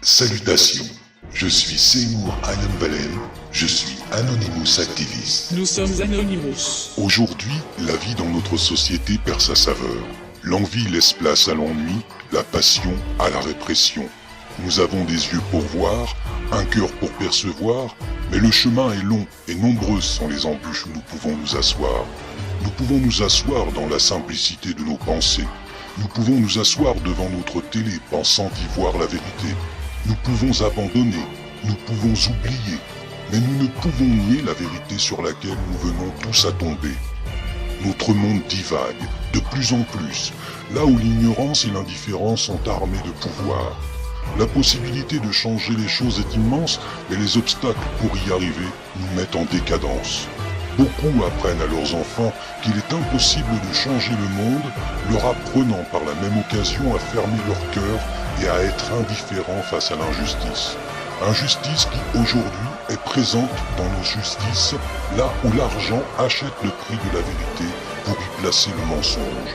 Salutations, je suis Seymour Ayambalen, je suis Anonymous Activist. Nous sommes Anonymous. Aujourd'hui, la vie dans notre société perd sa saveur. L'envie laisse place à l'ennui, la passion à la répression. Nous avons des yeux pour voir, un cœur pour percevoir, mais le chemin est long et nombreuses sont les embûches où nous pouvons nous asseoir. Nous pouvons nous asseoir dans la simplicité de nos pensées. Nous pouvons nous asseoir devant notre télé pensant y voir la vérité. Nous pouvons abandonner, nous pouvons oublier, mais nous ne pouvons nier la vérité sur laquelle nous venons tous à tomber. Notre monde divague, de plus en plus, là où l'ignorance et l'indifférence sont armés de pouvoir. La possibilité de changer les choses est immense, et les obstacles pour y arriver nous mettent en décadence. Beaucoup apprennent à leurs enfants qu'il est impossible de changer le monde, leur apprenant par la même occasion à fermer leur cœur et à être indifférents face à l'injustice. Injustice qui aujourd'hui est présente dans nos justices, là où l'argent achète le prix de la vérité pour y placer le mensonge.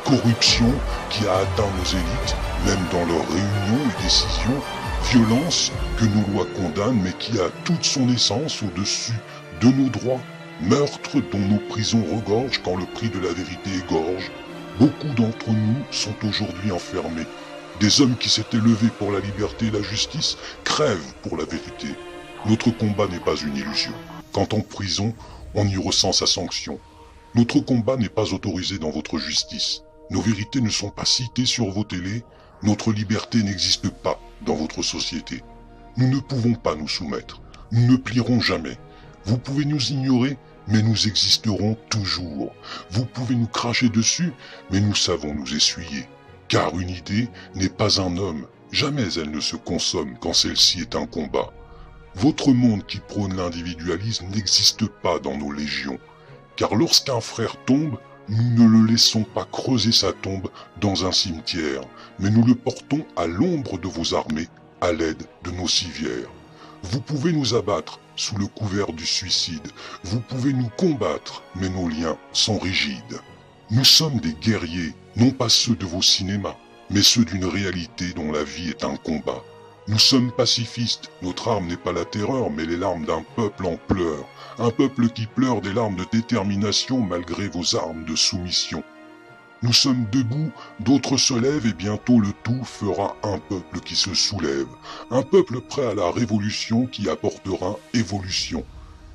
Corruption qui a atteint nos élites, même dans leurs réunions et décisions, violence que nos lois condamnent mais qui a toute son essence au-dessus de nos droits, meurtre dont nos prisons regorgent quand le prix de la vérité égorge. Beaucoup d'entre nous sont aujourd'hui enfermés. Des hommes qui s'étaient levés pour la liberté et la justice crèvent pour la vérité. Notre combat n'est pas une illusion. Quand en prison, on y ressent sa sanction. Notre combat n'est pas autorisé dans votre justice. Nos vérités ne sont pas citées sur vos télés. Notre liberté n'existe pas dans votre société. Nous ne pouvons pas nous soumettre. Nous ne plierons jamais. Vous pouvez nous ignorer, mais nous existerons toujours. Vous pouvez nous cracher dessus, mais nous savons nous essuyer. Car une idée n'est pas un homme, jamais elle ne se consomme quand celle-ci est un combat. Votre monde qui prône l'individualisme n'existe pas dans nos légions. Car lorsqu'un frère tombe, nous ne le laissons pas creuser sa tombe dans un cimetière, mais nous le portons à l'ombre de vos armées, à l'aide de nos civières. Vous pouvez nous abattre sous le couvert du suicide, vous pouvez nous combattre, mais nos liens sont rigides. Nous sommes des guerriers, non pas ceux de vos cinémas, mais ceux d'une réalité dont la vie est un combat. Nous sommes pacifistes, notre arme n'est pas la terreur, mais les larmes d'un peuple en pleurs. Un peuple qui pleure des larmes de détermination malgré vos armes de soumission. Nous sommes debout, d'autres se lèvent et bientôt le tout fera un peuple qui se soulève. Un peuple prêt à la révolution qui apportera évolution.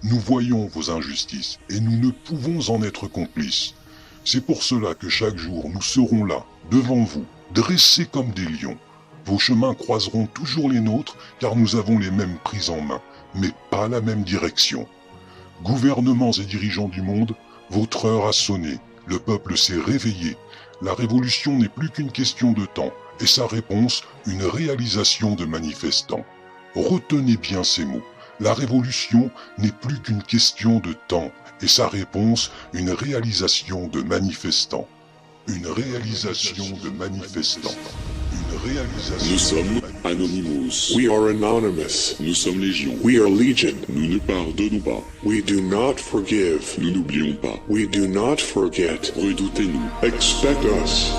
Nous voyons vos injustices et nous ne pouvons en être complices. C'est pour cela que chaque jour nous serons là, devant vous, dressés comme des lions. Vos chemins croiseront toujours les nôtres car nous avons les mêmes prises en main, mais pas la même direction. Gouvernements et dirigeants du monde, votre heure a sonné, le peuple s'est réveillé. La révolution n'est plus qu'une question de temps, et sa réponse, une réalisation de manifestants. Retenez bien ces mots, la révolution n'est plus qu'une question de temps, et sa réponse, une réalisation de manifestants. Une réalisation de manifestants. Une réalisation. Nous sommes Anonymous. We are anonymous. Nous sommes Légion. We are legion. Nous ne pardonnons pas. We do not forgive. Nous n'oublions pas. We do not forget. Redoutez-nous. Expect us.